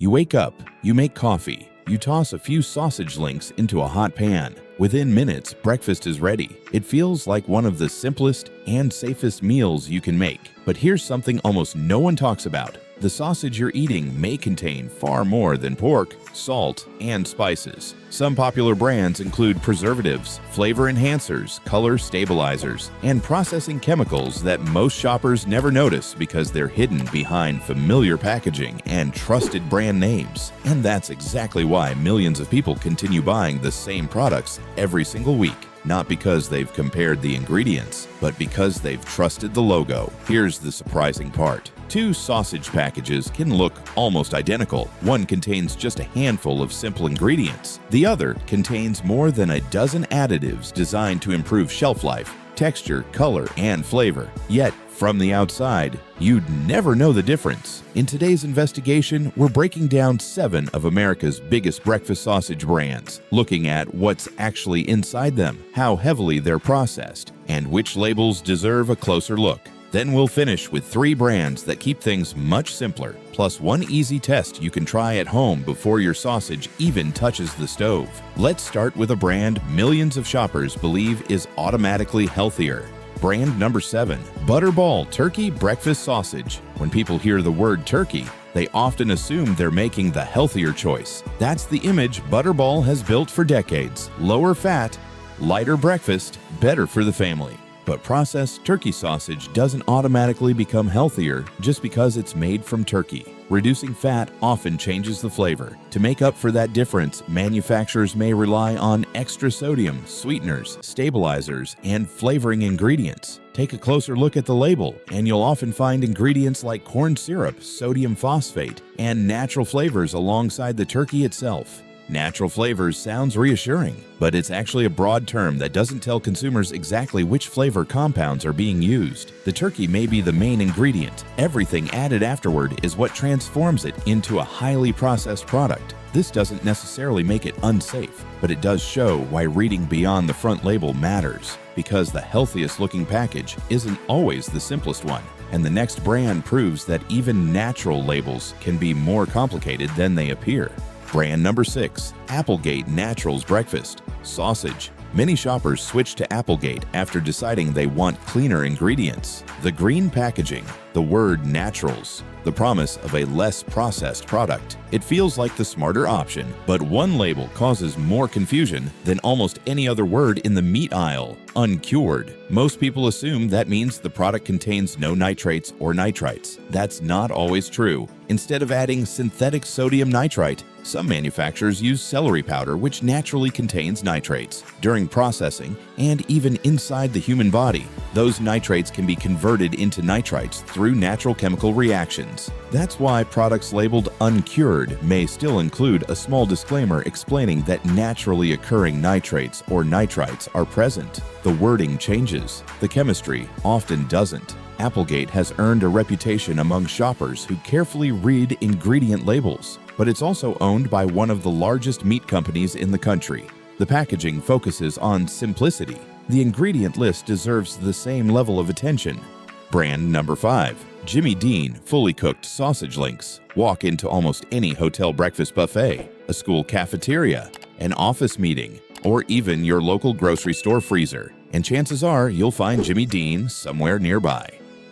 You wake up, you make coffee, you toss a few sausage links into a hot pan. Within minutes, breakfast is ready. It feels like one of the simplest and safest meals you can make. But here's something almost no one talks about. The sausage you're eating may contain far more than pork, salt, and spices. Some popular brands include preservatives, flavor enhancers, color stabilizers, and processing chemicals that most shoppers never notice because they're hidden behind familiar packaging and trusted brand names. And that's exactly why millions of people continue buying the same products every single week. Not because they've compared the ingredients, but because they've trusted the logo. Here's the surprising part. Two sausage packages can look almost identical. One contains just a handful of simple ingredients. The other contains more than a dozen additives designed to improve shelf life, texture, color, and flavor. Yet, from the outside, you'd never know the difference. In today's investigation, we're breaking down 7 of America's biggest breakfast sausage brands, looking at what's actually inside them, how heavily they're processed, and which labels deserve a closer look. Then we'll finish with 3 brands that keep things much simpler, plus one easy test you can try at home before your sausage even touches the stove. Let's start with a brand millions of shoppers believe is automatically healthier. Brand number 7, Butterball Turkey Breakfast Sausage. When people hear the word turkey, they often assume they're making the healthier choice. That's the image Butterball has built for decades. Lower fat, lighter breakfast, better for the family. But processed turkey sausage doesn't automatically become healthier just because it's made from turkey. Reducing fat often changes the flavor. To make up for that difference, manufacturers may rely on extra sodium, sweeteners, stabilizers, and flavoring ingredients. Take a closer look at the label, and you'll often find ingredients like corn syrup, sodium phosphate, and natural flavors alongside the turkey itself. Natural flavors sounds reassuring, but it's actually a broad term that doesn't tell consumers exactly which flavor compounds are being used. The turkey may be the main ingredient. Everything added afterward is what transforms it into a highly processed product. This doesn't necessarily make it unsafe, but it does show why reading beyond the front label matters, because the healthiest looking package isn't always the simplest one. And the next brand proves that even natural labels can be more complicated than they appear. Brand number 6, Applegate Naturals Breakfast Sausage. Many shoppers switch to Applegate after deciding they want cleaner ingredients. The green packaging, the word naturals, the promise of a less processed product. It feels like the smarter option, but one label causes more confusion than almost any other word in the meat aisle: uncured. Most people assume that means the product contains no nitrates or nitrites. That's not always true. Instead of adding synthetic sodium nitrite, some manufacturers use celery powder, which naturally contains nitrates. During processing, and even inside the human body, those nitrates can be converted into nitrites through natural chemical reactions. That's why products labeled uncured may still include a small disclaimer explaining that naturally occurring nitrates or nitrites are present. The wording changes. The chemistry often doesn't. Applegate has earned a reputation among shoppers who carefully read ingredient labels, but it's also owned by one of the largest meat companies in the country. The packaging focuses on simplicity. The ingredient list deserves the same level of attention. Brand number 5, Jimmy Dean Fully Cooked Sausage Links. Walk into almost any hotel breakfast buffet, a school cafeteria, an office meeting, or even your local grocery store freezer, and chances are you'll find Jimmy Dean somewhere nearby.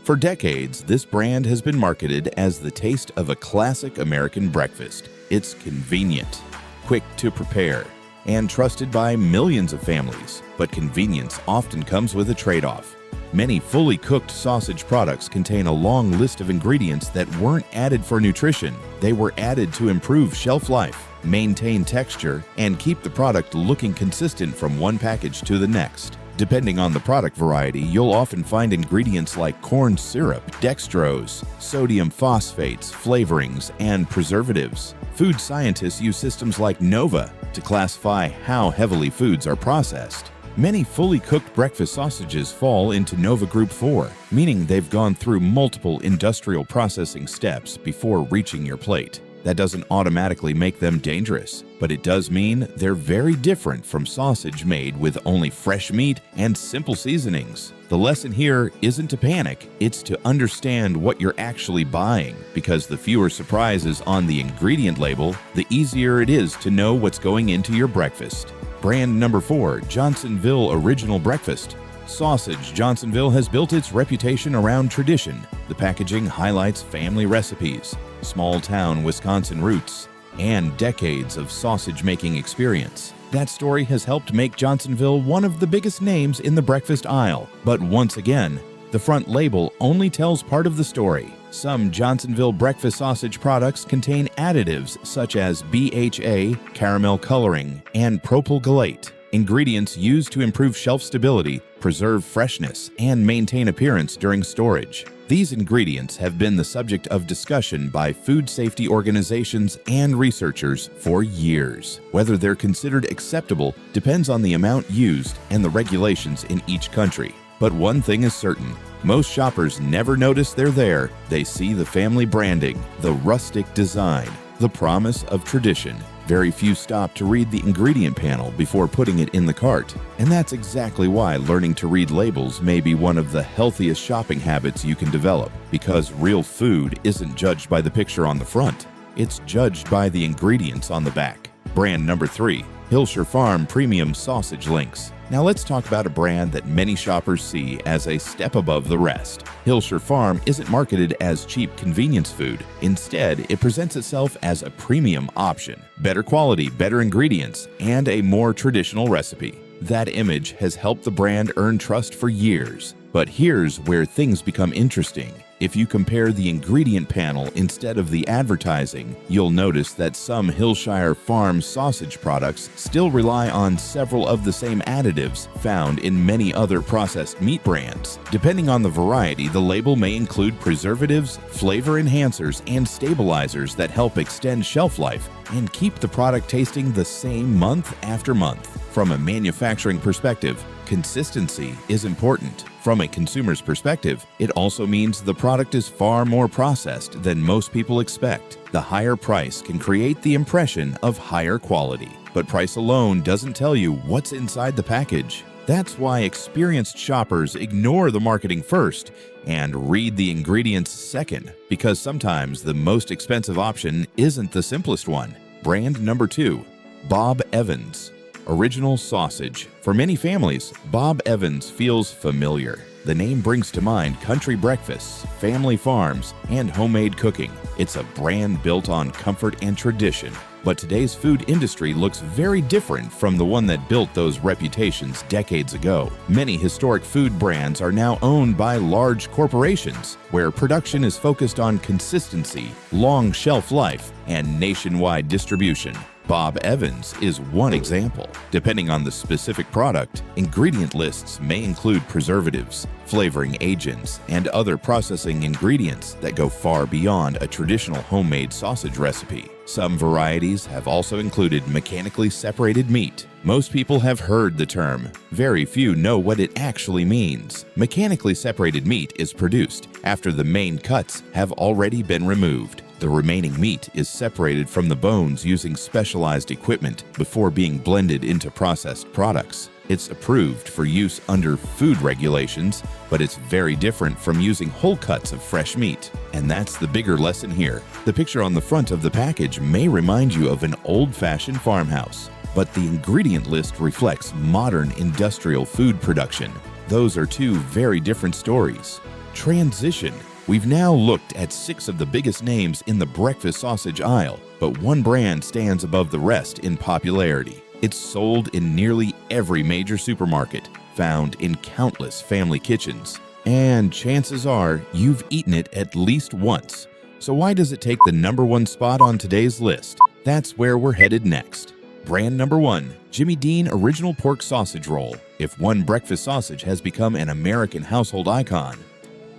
For decades, this brand has been marketed as the taste of a classic American breakfast. It's convenient, quick to prepare, and trusted by millions of families. But convenience often comes with a trade-off. Many fully cooked sausage products contain a long list of ingredients that weren't added for nutrition. They were added to improve shelf life, maintain texture, and keep the product looking consistent from one package to the next. Depending on the product variety, you'll often find ingredients like corn syrup, dextrose, sodium phosphates, flavorings, and preservatives. Food scientists use systems like NOVA to classify how heavily foods are processed. Many fully cooked breakfast sausages fall into NOVA Group 4, meaning they've gone through multiple industrial processing steps before reaching your plate. That doesn't automatically make them dangerous, but it does mean they're very different from sausage made with only fresh meat and simple seasonings. The lesson here isn't to panic, it's to understand what you're actually buying, because the fewer surprises on the ingredient label, the easier it is to know what's going into your breakfast. Brand number 4, Johnsonville Original Breakfast. Sausage Johnsonville has built its reputation around tradition. The packaging highlights family recipes, small-town Wisconsin roots, and decades of sausage-making experience. That story has helped make Johnsonville one of the biggest names in the breakfast aisle. But once again, the front label only tells part of the story. Some Johnsonville breakfast sausage products contain additives such as BHA, caramel coloring, and propylglycate, ingredients used to improve shelf stability, preserve freshness, and maintain appearance during storage. These ingredients have been the subject of discussion by food safety organizations and researchers for years. Whether they're considered acceptable depends on the amount used and the regulations in each country. But one thing is certain, most shoppers never notice they're there. They see the family branding, the rustic design, the promise of tradition. Very few stop to read the ingredient panel before putting it in the cart. And that's exactly why learning to read labels may be one of the healthiest shopping habits you can develop, because real food isn't judged by the picture on the front. It's judged by the ingredients on the back. Brand number 3, Hillshire Farm Premium Sausage Links. Now let's talk about a brand that many shoppers see as a step above the rest. Hillshire Farm isn't marketed as cheap convenience food. Instead, it presents itself as a premium option. Better quality, better ingredients, and a more traditional recipe. That image has helped the brand earn trust for years. But here's where things become interesting. If you compare the ingredient panel instead of the advertising, you'll notice that some Hillshire Farm sausage products still rely on several of the same additives found in many other processed meat brands. Depending on the variety, the label may include preservatives, flavor enhancers, and stabilizers that help extend shelf life and keep the product tasting the same month after month. From a manufacturing perspective, consistency is important. From a consumer's perspective, it also means the product is far more processed than most people expect. The higher price can create the impression of higher quality, but price alone doesn't tell you what's inside the package. That's why experienced shoppers ignore the marketing first and read the ingredients second, because sometimes the most expensive option isn't the simplest one. Brand number 2, Bob Evans Original Sausage. For many families, Bob Evans feels familiar. The name brings to mind country breakfasts, family farms, and homemade cooking. It's a brand built on comfort and tradition. But today's food industry looks very different from the one that built those reputations decades ago. Many historic food brands are now owned by large corporations, where production is focused on consistency, long shelf life, and nationwide distribution. Bob Evans is one example. Depending on the specific product, ingredient lists may include preservatives, flavoring agents, and other processing ingredients that go far beyond a traditional homemade sausage recipe. Some varieties have also included mechanically separated meat. Most people have heard the term. Very few know what it actually means. Mechanically separated meat is produced after the main cuts have already been removed. The remaining meat is separated from the bones using specialized equipment before being blended into processed products. It's approved for use under food regulations, but it's very different from using whole cuts of fresh meat. And that's the bigger lesson here. The picture on the front of the package may remind you of an old-fashioned farmhouse, but the ingredient list reflects modern industrial food production. Those are two very different stories. Transition. We've now looked at 6 of the biggest names in the breakfast sausage aisle, but one brand stands above the rest in popularity. It's sold in nearly every major supermarket, found in countless family kitchens, and chances are you've eaten it at least once. So why does it take the number 1 spot on today's list? That's where we're headed next. Brand number 1, Jimmy Dean Original Pork Sausage Roll. If one breakfast sausage has become an American household icon,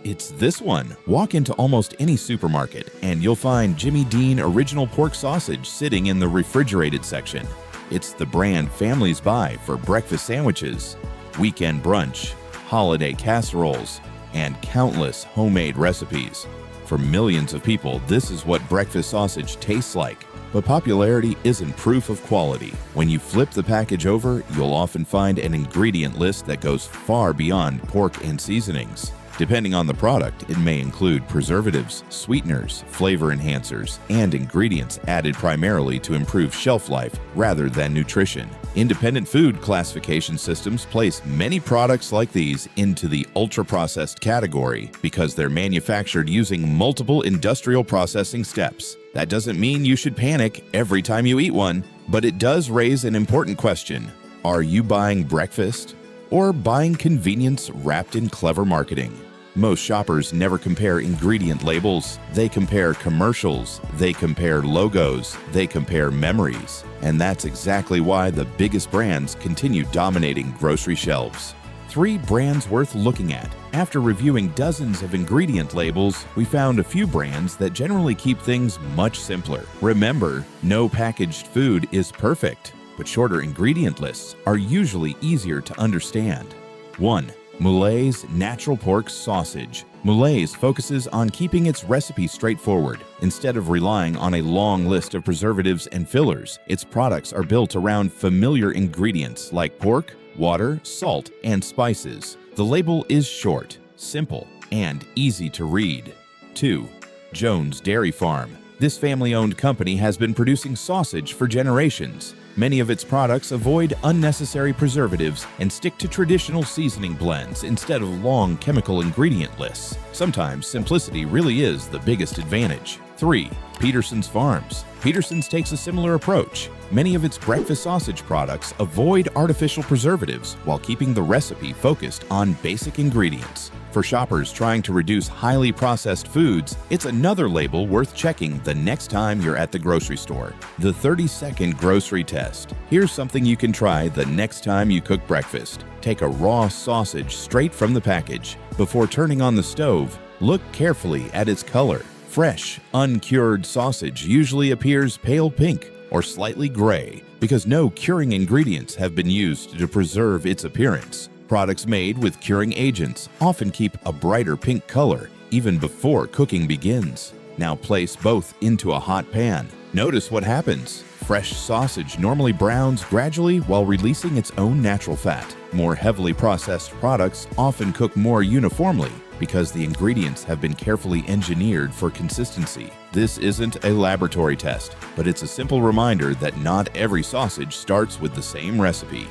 it's this one. Walk into almost any supermarket and you'll find Jimmy Dean Original Pork Sausage sitting in the refrigerated section. It's the brand families buy for breakfast sandwiches, weekend brunch, holiday casseroles, and countless homemade recipes. For millions of people, this is what breakfast sausage tastes like. But popularity isn't proof of quality. When you flip the package over, you'll often find an ingredient list that goes far beyond pork and seasonings. Depending on the product, it may include preservatives, sweeteners, flavor enhancers, and ingredients added primarily to improve shelf life rather than nutrition. Independent food classification systems place many products like these into the ultra-processed category because they're manufactured using multiple industrial processing steps. That doesn't mean you should panic every time you eat one, but it does raise an important question. Are you buying breakfast or buying convenience wrapped in clever marketing? Most shoppers never compare ingredient labels. They compare commercials, they compare logos, they compare memories. And that's exactly why the biggest brands continue dominating grocery shelves. 3 brands worth looking at. After reviewing dozens of ingredient labels, we found a few brands that generally keep things much simpler. Remember, no packaged food is perfect, but shorter ingredient lists are usually easier to understand. 1. Moulet's Natural Pork Sausage. Moulet's focuses on keeping its recipe straightforward. Instead of relying on a long list of preservatives and fillers, its products are built around familiar ingredients like pork, water, salt, and spices. The label is short, simple, and easy to read. 2. Jones Dairy Farm. This family-owned company has been producing sausage for generations. Many of its products avoid unnecessary preservatives and stick to traditional seasoning blends instead of long chemical ingredient lists. Sometimes simplicity really is the biggest advantage. 3. Peterson's Farms. Peterson's takes a similar approach. Many of its breakfast sausage products avoid artificial preservatives while keeping the recipe focused on basic ingredients. For shoppers trying to reduce highly processed foods, it's another label worth checking the next time you're at the grocery store. The 30-second grocery test. Here's something you can try the next time you cook breakfast. Take a raw sausage straight from the package. Before turning on the stove, look carefully at its color. Fresh, uncured sausage usually appears pale pink or slightly gray because no curing ingredients have been used to preserve its appearance. Products made with curing agents often keep a brighter pink color even before cooking begins. Now place both into a hot pan. Notice what happens. Fresh sausage normally browns gradually while releasing its own natural fat. More heavily processed products often cook more uniformly because the ingredients have been carefully engineered for consistency. This isn't a laboratory test, but it's a simple reminder that not every sausage starts with the same recipe.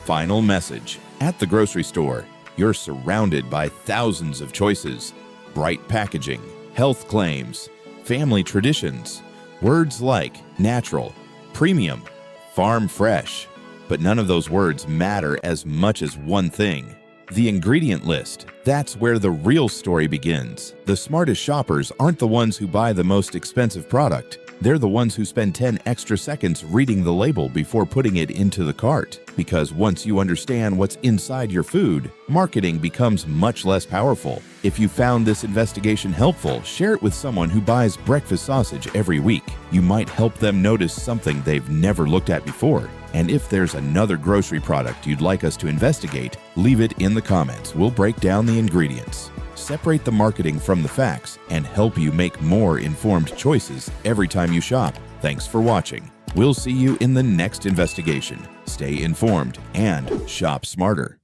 Final message. At the grocery store, you're surrounded by thousands of choices. Bright packaging, health claims, family traditions, words like natural, premium, farm fresh. But none of those words matter as much as one thing: the ingredient list. That's where the real story begins. The smartest shoppers aren't the ones who buy the most expensive product. They're the ones who spend 10 extra seconds reading the label before putting it into the cart. Because once you understand what's inside your food, marketing becomes much less powerful. If you found this investigation helpful, share it with someone who buys breakfast sausage every week. You might help them notice something they've never looked at before. And if there's another grocery product you'd like us to investigate, leave it in the comments. We'll break down the ingredients, separate the marketing from the facts, and help you make more informed choices every time you shop. Thanks for watching. We'll see you in the next investigation. Stay informed and shop smarter.